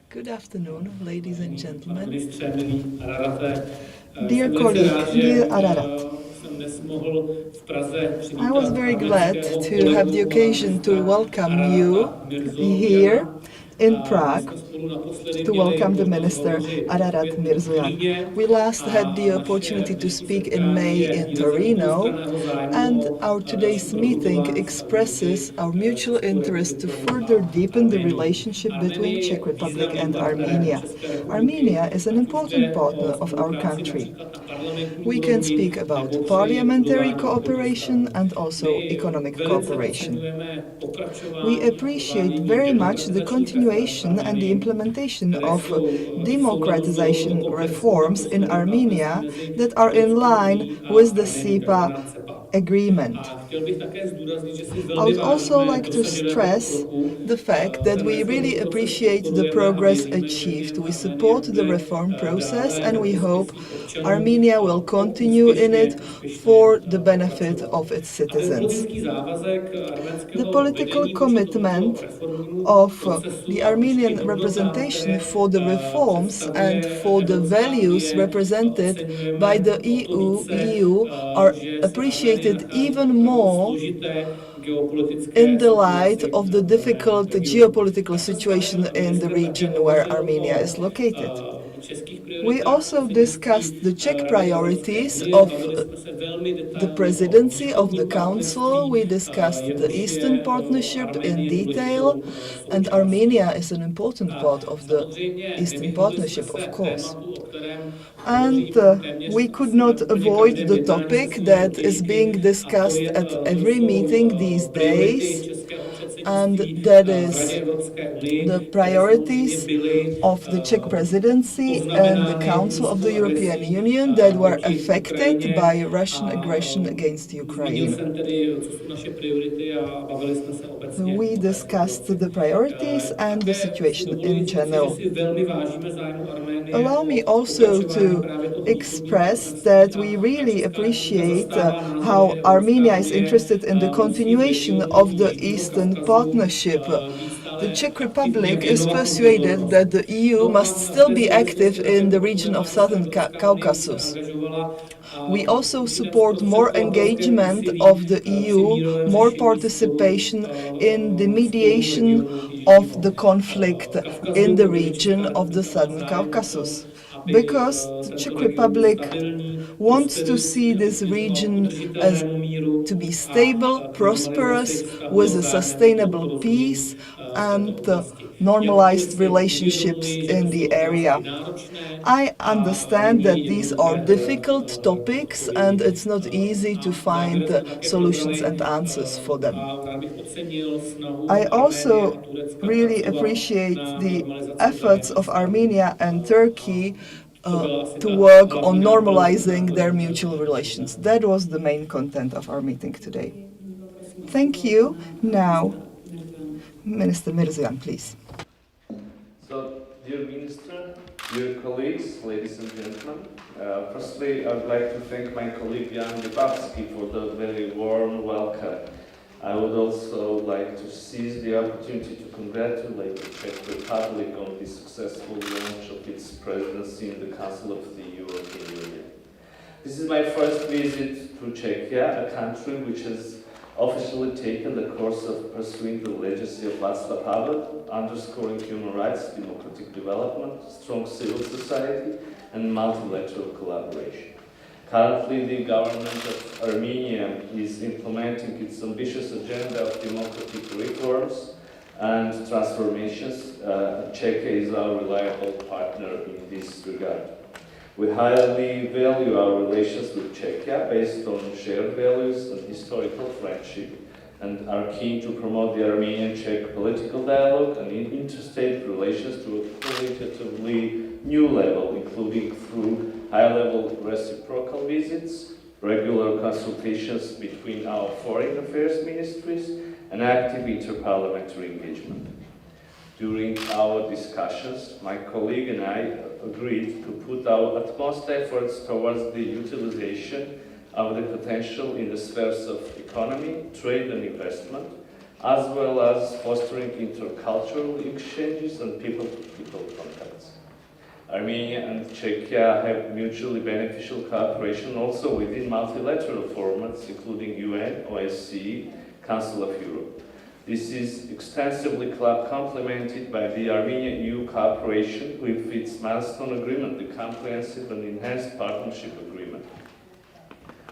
Good afternoon, ladies and gentlemen. Dear colleague, dear Ararat, I was very glad to have the occasion to welcome you here in Prague, to welcome the Minister Ararat Mիրzոյան. We last had the opportunity to speak in May in Torino, and our today's meeting expresses our mutual interest to further deepen the relationship between Czech Republic and Armenia. Armenia is an important partner of our country. We can speak about parliamentary cooperation and also economic cooperation. We appreciate very much the continuation and the implementation of democratization reforms in Armenia that are in line with the SIPA agreement. I would also like to stress the fact that we really appreciate the progress achieved. We support the reform process and we hope Armenia will continue in it for the benefit of its citizens. The political commitment of the Armenian representation for the reforms and for the values represented by the EU are appreciated even more in the light of the difficult geopolitical situation in the region where Armenia is located. We also discussed the Czech priorities of the presidency of the Council. We discussed the Eastern Partnership in detail, and Armenia is an important part of the Eastern Partnership, of course. And we could not avoid the topic that is being discussed at every meeting these days, and that is the priorities of the Czech presidency and the Council of the European Union that were affected by Russian aggression against Ukraine. We discussed the priorities and the situation in general. Allow me also to express that we really appreciate how Armenia is interested in the continuation of the Eastern Partnership. The Czech Republic is persuaded that the EU must still be active in the region of Southern Caucasus. We also support more engagement of the EU, more participation in the mediation of the conflict in the region of the Southern Caucasus, because the Czech Republic wants to see this region as to be stable, prosperous, with a sustainable peace and normalized relationships in the area. I understand that these are difficult topics and it's not easy to find solutions and answers for them. I also really appreciate the efforts of Armenia and Turkey to work on normalizing their mutual relations. That was the main content of our meeting today. Thank you. Now, Minister Mիրzոյան, please. So, dear Minister, dear colleagues, ladies and gentlemen, firstly, I would like to thank my colleague Jan Dybavsky for the very warm welcome. I would also like to seize the opportunity to congratulate the Czech Republic on the successful launch of its presidency in the Council of the European Union. This is my first visit to Czechia, a country which has officially taken the course of pursuing the legacy of Václav Havel, underscoring human rights, democratic development, strong civil society, and multilateral collaboration. Currently, the government of Armenia is implementing its ambitious agenda of democratic reforms and transformations. Czechia is our reliable partner in this regard. We highly value our relations with Czechia based on shared values and historical friendship, and are keen to promote the Armenian-Czech political dialogue and interstate relations to a qualitatively new level, including through high-level reciprocal visits, regular consultations between our foreign affairs ministries, and active interparliamentary engagement. During our discussions, my colleague and I agreed to put our utmost efforts towards the utilization of the potential in the spheres of economy, trade and investment, as well as fostering intercultural exchanges and people-to-people contacts. Armenia and Czechia have mutually beneficial cooperation also within multilateral formats, including UN, OSCE, Council of Europe. This is extensively complemented by the Armenia-EU cooperation with its milestone agreement, the Comprehensive and Enhanced Partnership Agreement.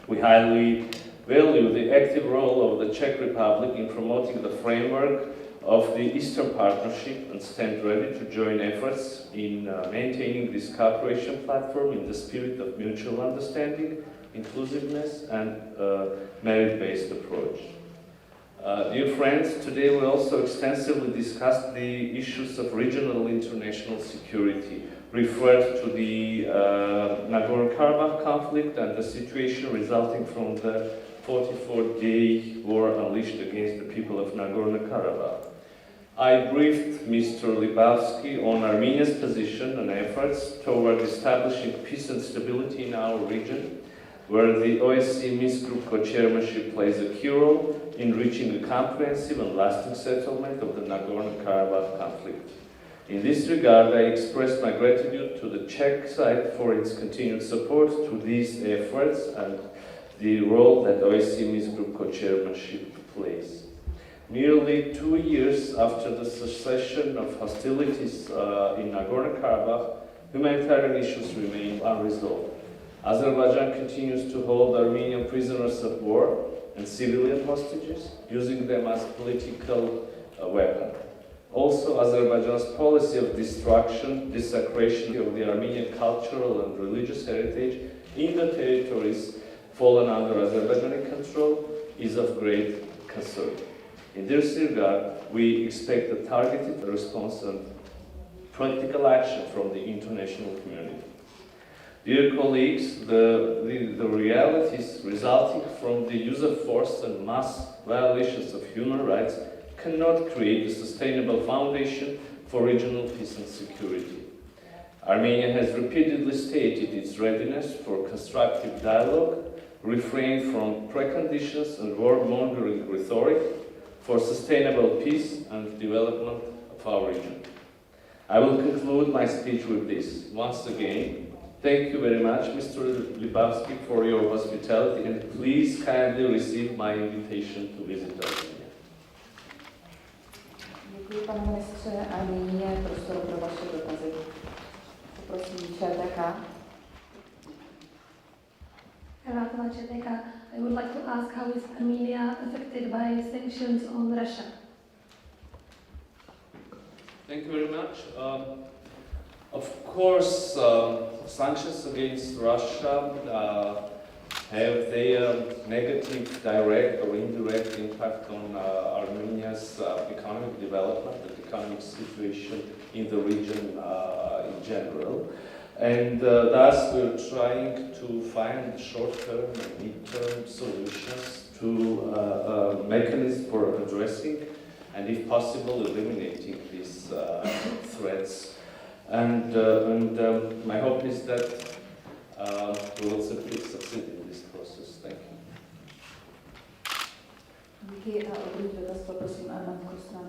We highly value the active role of the Czech Republic in promoting the framework of the Eastern Partnership and stand ready to join efforts in maintaining this cooperation platform in the spirit of mutual understanding, inclusiveness, and merit-based approach. Dear friends, today we also extensively discussed the issues of regional international security, referred to the Nagorno-Karabakh conflict and the situation resulting from the 44-day war unleashed against the people of Nagorno-Karabakh. I briefed Mr. Libavsky on Armenia's position and efforts toward establishing peace and stability in our region, where the OSCE Minsk Group co-chairmanship plays a key role in reaching a comprehensive and lasting settlement of the Nagorno-Karabakh conflict. In this regard, I express my gratitude to the Czech side for its continued support to these efforts and the role that OSCE Minsk Group co-chairmanship plays. Nearly 2 years after the cessation of hostilities in Nagorno-Karabakh, humanitarian issues remain unresolved. Azerbaijan continues to hold Armenian prisoners of war and civilian hostages, using them as political weapon. Also, Azerbaijan's policy of destruction, desecration of the Armenian cultural and religious heritage in the territories fallen under Azerbaijani control is of great concern. In this regard, we expect a targeted response and practical action from the international community. Dear colleagues, the realities resulting from the use of force and mass violations of human rights cannot create a sustainable foundation for regional peace and security. Armenia has repeatedly stated its readiness for constructive dialogue, refrain from preconditions and war-mongering rhetoric for sustainable peace and development of our region. I will conclude my speech with this. Once again, thank you very much, Mr. Libavsky, for your hospitality, and please kindly receive my invitation to visit Armenia. Děkuji, pane ministře, a nyní je prostor pro vaše dotazy. Poprosím ČTK. I would like to ask how is Armenia affected by sanctions on Russia? Thank you very much. Of course, sanctions against Russia have their negative direct or indirect impact on Armenia's economic development and economic situation in the region in general. And thus we're trying to find short-term and mid-term solutions to mechanisms for addressing and, if possible, eliminating these threats. And my hope is that we will succeed in this process. Thank you. Díky a odvět dotaz poprosím Arman Kostan.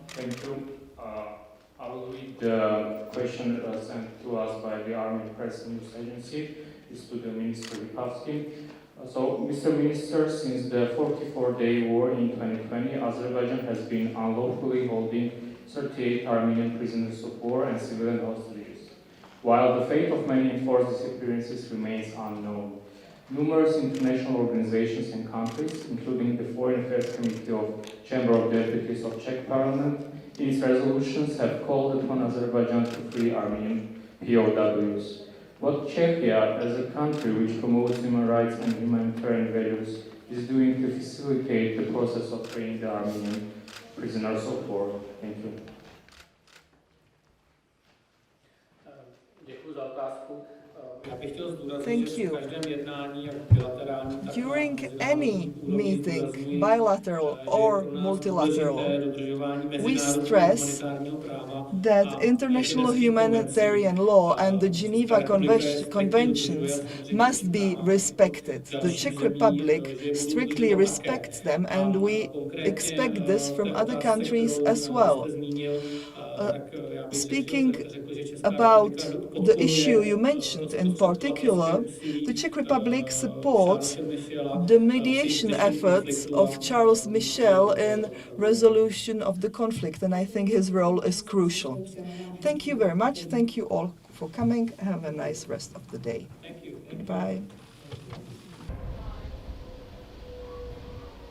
Thank you. I will read the question sent to us by the Army Press News Agency. It's to the Minister Libavsky. So, Mr. Minister, since the 44-day war in 2020, Azerbaijan has been unlawfully holding 38 Armenian prisoners of war and civilian hostages, while the fate of many enforced disappearances remains unknown. Numerous international organizations and countries, including the Foreign Affairs Committee of Chamber of Deputies of Czech Parliament, in its resolutions have called upon Azerbaijan to free Armenian POWs. What Czechia, as a country which promotes human rights and humanitarian values, is doing to facilitate the process of freeing the Armenian prisoners of war? Thank you. Děkuji za otázku. Thank you. During any meeting, bilateral or multilateral, we stress that international humanitarian law and the Geneva Conventions must be respected. The Czech Republic strictly respects them, and we expect this from other countries as well. Speaking about the issue you mentioned in particular, the Czech Republic supports the mediation efforts of Charles Michel in resolution of the conflict, and I think his role is crucial. Thank you very much. Thank you all for coming. Have a nice rest of the day. Thank you. Goodbye.